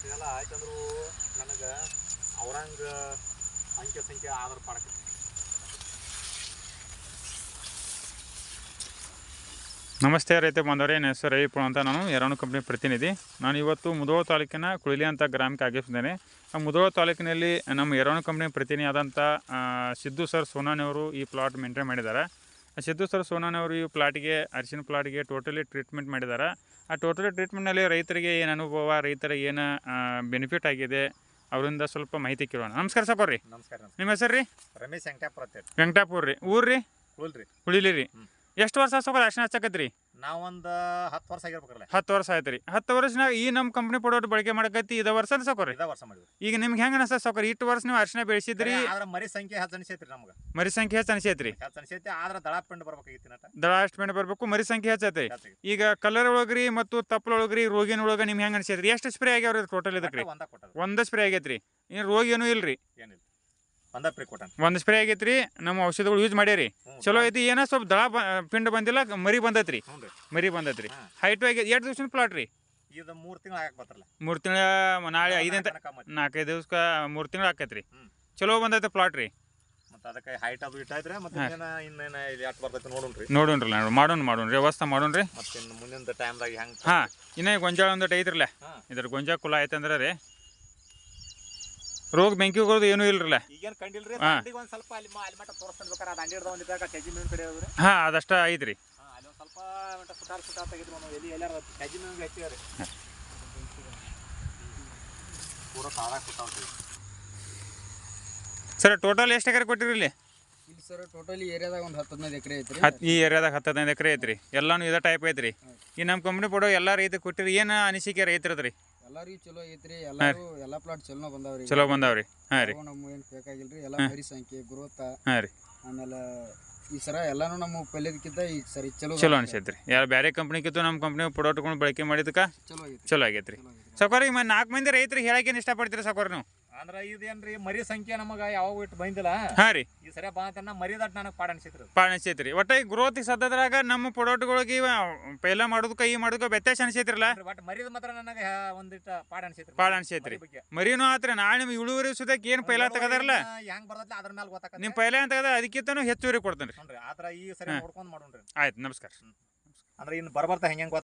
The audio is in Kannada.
ಇಷ್ಟೆಲ್ಲ ಆಯ್ತಂದ್ರೂ ನನಗೆ ಅವ್ರಂಗ ಅಂಕೆ ಸಂಖ್ಯೆ ಆಧಾರ್ ಪಾಡಕ್ಕೆ. ನಮಸ್ತೆ ರೈತ ಬಾಂಧವರೇ, ನನ್ನ ಹೆಸರು ರವಿಪುರ ಅಂತ. ನಾನು ಯರಾನು ಕಂಪ್ನಿ ಪ್ರತಿನಿಧಿ. ನಾನು ಇವತ್ತು ಮುಧೋಳ ತಾಲೂಕಿನ ಕುಳಿಲಿ ಅಂತ ಗ್ರಾಮಕ್ಕೆ ಆಗಮಿಸಿದ್ದೇನೆ. ಆ ಮುಧೋಳ ತಾಲೂಕಿನಲ್ಲಿ ನಮ್ಮ ಯರಾನು ಕಂಪ್ನಿ ಪ್ರತಿನಿಧಿ ಆದಂಥ ಸಿದ್ದು ಸರ್ ಸೋನಾನವರು ಈ ಪ್ಲಾಟ್ ಮೇಂಟೈನ್ ಮಾಡಿದ್ದಾರೆ. ಸಿದ್ದು ಸರ್ ಸೋನಾನವರು ಈ ಪ್ಲಾಟಿಗೆ, ಅರಿಶಿನ ಪ್ಲಾಟಿಗೆ ಟೋಟಲಿ ಟ್ರೀಟ್ಮೆಂಟ್ ಮಾಡಿದ್ದಾರೆ. ಆ ಟೋಟಲಿ ಟ್ರೀಟ್ಮೆಂಟ್ನಲ್ಲಿ ರೈತರಿಗೆ ಏನು ಅನುಭವ, ರೈತರಿಗೆ ಏನು ಬೆನಿಫಿಟ್ ಆಗಿದೆ ಅವರಿಂದ ಸ್ವಲ್ಪ ಮಾಹಿತಿ ಕೇಳೋಣ. ನಮಸ್ಕಾರ ಸಾಕೋರಿ. ನಮಸ್ಕಾರ. ನಿಮ್ಮ ಹೆಸರು ರೀ? ರಮೇಶ್ ವೆಂಕಟಾಪುರ ಅಂತ. ವೆಂಕಟಾಪುರ ರೀ. ಊರು ರೀ? ಕುಳಿಲಿ ರೀ. ಎಷ್ಟು ವರ್ಷ ಸಾಕೋರಿ ಅರಿಶಿನ ಹಚ್ಚಕತ್ರಿ? ನಾವೊಂದು 10 ವರ್ಷ ಆಗಿರ್ಬೇಕಲ್ಲ. 10 ವರ್ಷ ಆಯ್ತು ರೀ. 10 ವರ್ಷನಾಗ ಈ ನಮ್ಮ ಕಂಪ್ನಿ ಪ್ರಾಡಕ್ಟ್ ಬಳಕೆ ಮಾಡಕತ್ತಿ ಇದ ವರ್ಷ ಸಾಕೋರಿ? ಇದ ವರ್ಷ ಮಾಡಿದ್ವಿ. ಈಗ ನಿಮ್ಗೆ ಹೆಂಗೆ ಅನಿಸ್ತದೆ ಸಾಕೋರಿ? ಇಷ್ಟು ವರ್ಷ ನೀವು ಅರಿಶಿನ ಬೆಳೆಸಿದ್ರಿ, ಆದ್ರೆ ಮರಿ ಸಂಖ್ಯೆ ಹೆಚ್ಚು ಅನಿಸೈತ್ರಿ ನಮ್ಗೆ. ಮರಿ ಸಂಖ್ಯೆ ಹೆಚ್ಚು ಅನಿಸೈತ್ರಿ. ಹೆಚ್ಚು ಅನಿಸೈತಿ, ಆದ್ರೆ ದಳ ಪಿಂಡ್ ಬರ್ಬೇಕಾಗಿತ್ತು ನಟ. ದಳ ಅಷ್ಟು ಮೆಂಡ್ ಬರಬೇಕು, ಮರಿ ಸಂಖ್ಯೆ ಹೆಚ್ಚೈತಿ. ಈಗ ಕಲರ್ ಒಳಗ್ರಿ ಮತ್ತು ತಪ್ಪಲೊಳಗ್ರಿ, ರೋಗಿನ ಒಳಗೆ ನಿಮ್ಗೆ ಹೆಂಗೆ ಅನಿಸೈತ್ರಿ? ಎಷ್ಟು ಸ್ಪ್ರೇ ಆಗ್ಯಾವ್ರಿ ಟೋಟಲ್ ಇದಕ್ಕೆ? ಒಂದು ಸ್ಪ್ರೇ ಆಗೈತ್ರಿ. ಇನ್ನು ರೋಗ ಏನೂ ಇಲ್ರಿ? ಏನಿಲ್ಲ, ಒಂದು ಸ್ಪ್ರೇ ಆಗೈತ್ರಿ. ನಮ್ಮ ಔಷಧಿಗಳು ಯೂಸ್ ಮಾಡ್ಯಾರಿ, ಚಲೋ ಐತಿ. ಏನೋ ಸ್ವಲ್ಪ ದಳ ಪಿಂಡ್ ಬಂದಿಲ್ಲ, ಮರಿ ಬಂದೈತ್ರಿ. ಮರಿ ಬಂದೈತ್ರಿ. ಹೈಟ್ ಆಗಿ ಎಷ್ಟು ದಿವ್ಸ ಪ್ಲಾಟ್ ರೀ? ಇದು 3 ತಿಂಗಳು ಆಗಕ್ಕೆ ಬರ್ತಾರಲ್ಲ. 3 ತಿಂಗಳ, ನಾಳೆ 4-5 ದಿವ್ಸಕ್ಕೆ 3 ತಿಂಗಳು ಆಕೈತ್ರಿ. ಚಲೋ ಬಂದೈತೆ ಪ್ಲಾಟ್ ರೀ. ಮತ್ತೆ ಅದಕ್ಕೆ ಹೈಟ್ ಅದು ಇಟ್ಟೈತ್ರಿ. ಮತ್ತೆ ಇನ್ನೇನು ಎಷ್ಟು ಬರ್ತೈತೆ ನೋಡೋಣ್ರಿ. ಮಾಡೋಣ್ರಿ ವ್ಯವಸ್ಥೆ ಮಾಡೋಣ್ರಿ. ಮತ್ತೆ ಇನ್ನು ಮುಂದಿನ ಟೈಮ್ದಾಗ ಹೆಂಗೆ? ಹಾಂ, ಇನ್ನೇ ಗೊಂಜಾಳ ಒಂದಟ್ಟು ಐತ್ರಲ್ಲ, ಇದ್ರ ಗೊಂಜಾಳ ಕುಲ ಐತಂದ್ರೆ ರೀ ರೋಗ ಬೆಂಕಿ ಹೋಗೋದು ಏನೂ ಇಲ್ರಲ್ಲ. ಈಗೇನು ಕಂಡಿಲ್ರಿ. ಒಂದು ಸ್ವಲ್ಪ ಅಲ್ಲಿ ಮಟ್ಟ ತೋರಿಸ್ತಾರೆ. ಅದು ಅಂಡಿಡ್ದ ಒಂದು ಇದ್ದಾಗ ಕೆಜಿ ಮೀನು ಕಡೆ ಹೋದ್ರಿ. ಹಾಂ, ಅದಷ್ಟ ಐತ್ರಿ. ಅಲ್ಲಿ ಒಂದು ಸ್ವಲ್ಪ ಸುಟಾರ್ ತೆಗೆದ್ರು ನಾವು ಎಲ್ಲಾರ ಕೆಜಿ ಮೀನು ಹೆಚ್ಚಿದ್ರಿ. ಪೂರ ಸಾರಾಗ ಸುಟ್ಟಾವ್ರಿ. ಸರ್ ಟೋಟಲ್ ಎಷ್ಟು ಎಕರೆ ಕೊಟ್ಟಿರಿ ಇಲ್ಲಿ? ಇಲ್ಲಿ ಸರ್ ಟೋಟಲಿ ಏರಿಯಾದಾಗ ಒಂದು 10-15 ಎಕರೆ ಐತ್ರಿ. ಈ ಏರಿಯಾದಾಗ 10-15 ಎಕರೆ ಐತ್ರಿ. ಎಲ್ಲಾನು ಇದೇ ಟೈಪ್ ಐತ್ರಿ. ಈ ನಮ್ಮ ಕಂಪ್ನಿ ಕೊಡೋ ಎಲ್ಲ ರೈತರು ಕೊಟ್ಟಿರಿ. ಏನು ಅನಿಸಿಕೆ ರೈತರದ್ರಿ? ಎಲ್ಲರಿಗೂ ಚಲೋ ಐತ್ರಿ. ಎಲ್ಲರೂ ಎಲ್ಲ ಪ್ಲಾಟ್ ಚಲೋ ಬಂದಾವ್ರಿ. ಚಲೋ ಬಂದಾವ್ರಿ. ಹಾಂ ರೀ. ನಮ್ಗೆ ಏನು ಬೇಕಾಗಿಲ್ರಿ. ಎಲ್ಲ ಮರಿ ಸಂಖ್ಯೆ, ಗ್ರೋತ್, ಹಾಂ ರೀ. ಆಮೇಲೆ ಈ ಸರ ಎಲ್ಲಾನು ನಮ್ಮ ಪಲ್ಯದಕ್ಕಿಂತ ಈ ಸರಿ ಚಲೋ ಅನಿಸೈತ್ರಿ. ಯಾರು ಬೇರೆ ಕಂಪ್ನಿಗಿತ್ತು ನಮ್ಮ ಕಂಪ್ನಿ ಪ್ರಾಡಕ್ಟ್ಗಳು ಬಳಕೆ ಮಾಡಿದಕ್ಕೆ ಚಲೋ ಆಗೈತ್ರಿ. ಸಾಕೋರಿ 4 ಮಂದಿ ರೈತರಿಗೆ ಹೇಳಕ್ಕೇನು ಇಷ್ಟಪಡ್ತೀರಿ ಸಾಕೋರಿ ನೀವು? ಅಂದ್ರೆ ಇದೇನ್ರಿ ಮರಿ ಸಂಖ್ಯೆ ನಮಗೆ ಯಾವಾಗ ಇಟ್ಟು ಬಂದಿಲ್ಲ. ಹಾಂ ರೀ. ಈ ಸರಿ ಬಂತನ್ನ ಮರಿದಟ್ ನನಗೆ ಪಾಡ ಅನಿಸೈತ್ರಿ. ಅನಿಸೈತ್ರಿ. ಒಟ್ಟ ಈ ಗ್ರೋತ್ ಸದ್ಯದ್ರಾಗ ನಮ್ಮ ಪ್ರಾಡಕ್ಟ್ಗಳಿಗೆ ಪೈಲ ಮಾಡೋದಕ್ಕೆ ಈ ಮಾಡೋದಕ್ಕೆ ವ್ಯತ್ಯಾಸ ಅನಿಸೈತ್ರಲ್ಲ. ಬಟ್ ಮರಿದ ಮಾತ್ರ ನನಗೆ ಒಂದಿಟ್ಟು ಪಾಡ ಅನಿಸೈತ್ರಿ. ಮರಿನೂ ಆತ್ರಿ. ನಾಳೆ ನಿಮ್ಗೆ ಇಳುವರಿ ಸುದಕ್ಕೆ ಏನು ಪೈಲ ತಗದಾರಲ್ಲ, ಹೆಂಗ್ ಬರ್ತೈತಿ ಅದ್ರ ಮೇಲೆ ಗೊತ್ತಾಗ. ನಿಮ್ಮ ಪೈಲ ಅಂತ ತಗದ ಅದಕ್ಕಿಂತನೂ ಹೆಚ್ಚುವರಿ ಕೊಡ್ತೇನೆ ರೀ. ಆದ್ರ ಈ ಸರಿ ನೋಡ್ಕೊಂಡು ಮಾಡೋಣ್ರಿ. ಆಯ್ತು, ನಮಸ್ಕಾರ. ಅಂದ್ರೆ ಇನ್ನು ಬರ್ಬರ್ತಾ ಹೆಂಗೆ